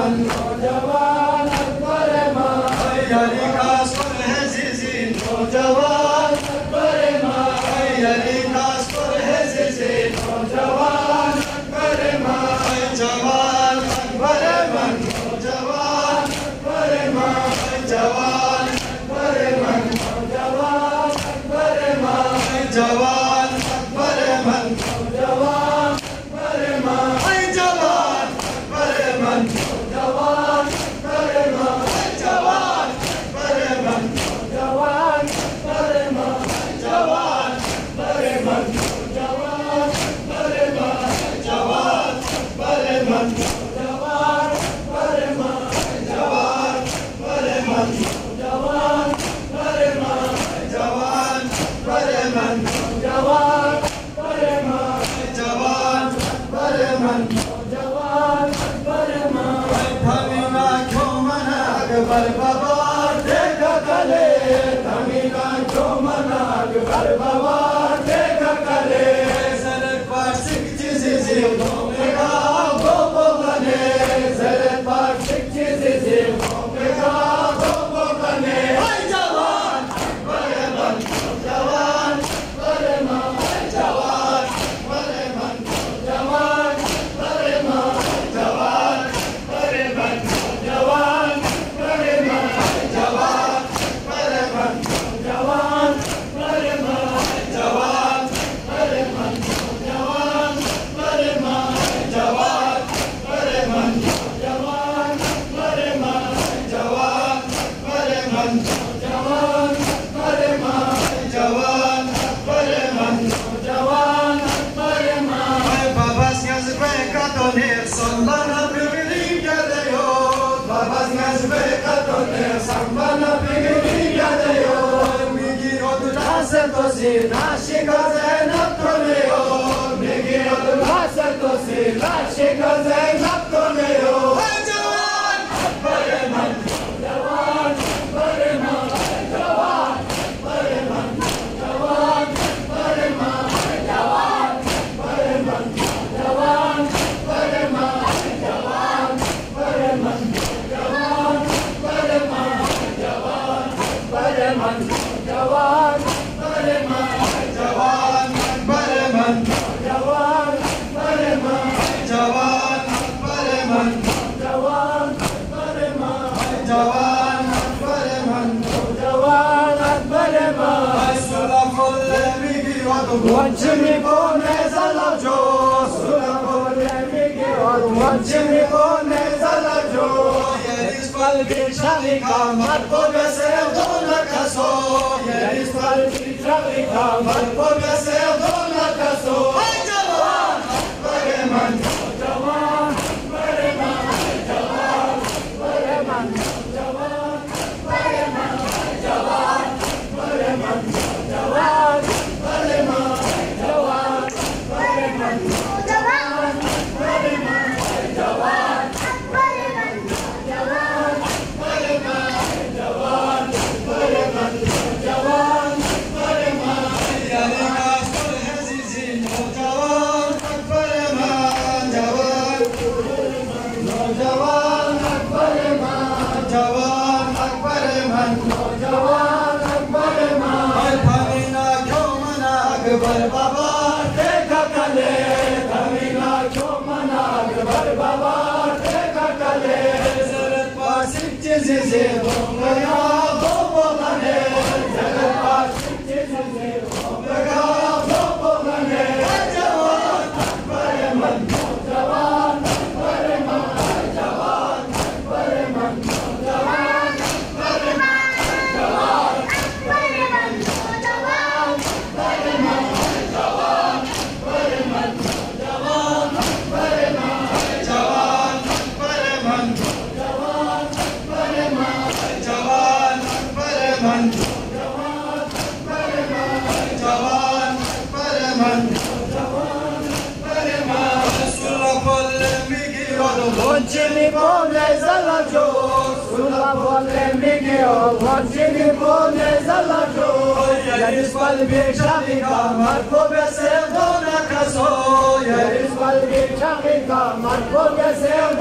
من نوجوان اکبر من علی کاسپر عزیزی نوجوان اکبر من علی کاسپر عزیزی نوجوان اکبر من جوان اکبر من نوجوان اکبر من جوان اکبر من نوجوان اکبر من جوان اکبر من نوجوان اکبر من جوان اکبر من نوجوان اکبر من جوان اکبر من نوجوان اکبر من جوان اکبر من نوجوان اکبر من جوان اکبر من نوجوان اکبر من جوان اکبر من نوجوان اکبر من جوان اکبر من نوجوان اکبر من جوان اکبر من نوجوان اکبر من تمینا کیومن اکبر بابا دیکھا کلے تمینا کیومن اکبر بابا دیکھا کلے زرت پارسک چیزی زیبوں میں گا بابا بنے زرت پارسک چیزی زیبوں میں گا بابا بنے جوان اکبر من جوان اکبر من جوان اکبر من جوان اکبر من جوان اکبر من جوان اکبر من جوان اکبر من جوان اکبر من جوان اکبر من جوان اکبر من جوان اکبر من جوان اکبر من جوان اکبر من جوان اکبر من جوان اکبر من جوان اکبر من باباس yazbeka donersan bana birliğin geliyor babas yazbeka donersan bana birliğin geliyor migirodu nasetosi naşika zeynep dönüyor migirodu nasetosi naşika zeynep dönüyor جوان اکبر من جوان اکبر من جوان اکبر من جوان اکبر من جوان اکبر من جوان اکبر من جوان اکبر من جوان اکبر من جوان اکبر من جوان اکبر من جوان اکبر من جوان اکبر من جوان اکبر من جوان اکبر من جوان اکبر من جوان اکبر من سولا کل میگیرد وانچه میکنه زلاجو سولا کل میگیرد وانچه میکنه زلاجو یریز قلبی شقی کامر به سردون کسو یریز قلبی شقی کامر به سردون کسو جوان اکبر من جوان اکبر من جوان اکبر من جوان اکبر من جوان اکبر من جوان اکبر من جوان اکبر من جوان اکبر من جوان اکبر من جوان اکبر من جوان اکبر من جوان اکبر من یعنی کاسپر عزیزی نوجوان اکبر من جوان نوجوان اکبر من جوان اکبر من نوجوان اکبر من تمینا کیومن اکبر بابا دیکھا کلے تمینا کیومن اکبر بابا دیکھا کلے زرت پارسک چیزی زیبوں میں گا بابا بنے زرت پارسک چیزی زیبوں میں گا بابا بنے جوان اکبر من جوان اکبر من جوان اکبر من جوان اکبر من جوان اکبر من جوان اکبر من جوان اکبر من جوان اکبر من جوان اکبر من جوان اکبر من جوان اکبر من جوان اکبر من جوان اکبر من جوان اکبر من سولا کل میگیرد وانچه میکنه زلاجو سولا کل میگیرد وانچه میکنه زلاجو یریز قلبی شقی کامر به سردون کسو یریز قلبی شقی کامر به سردون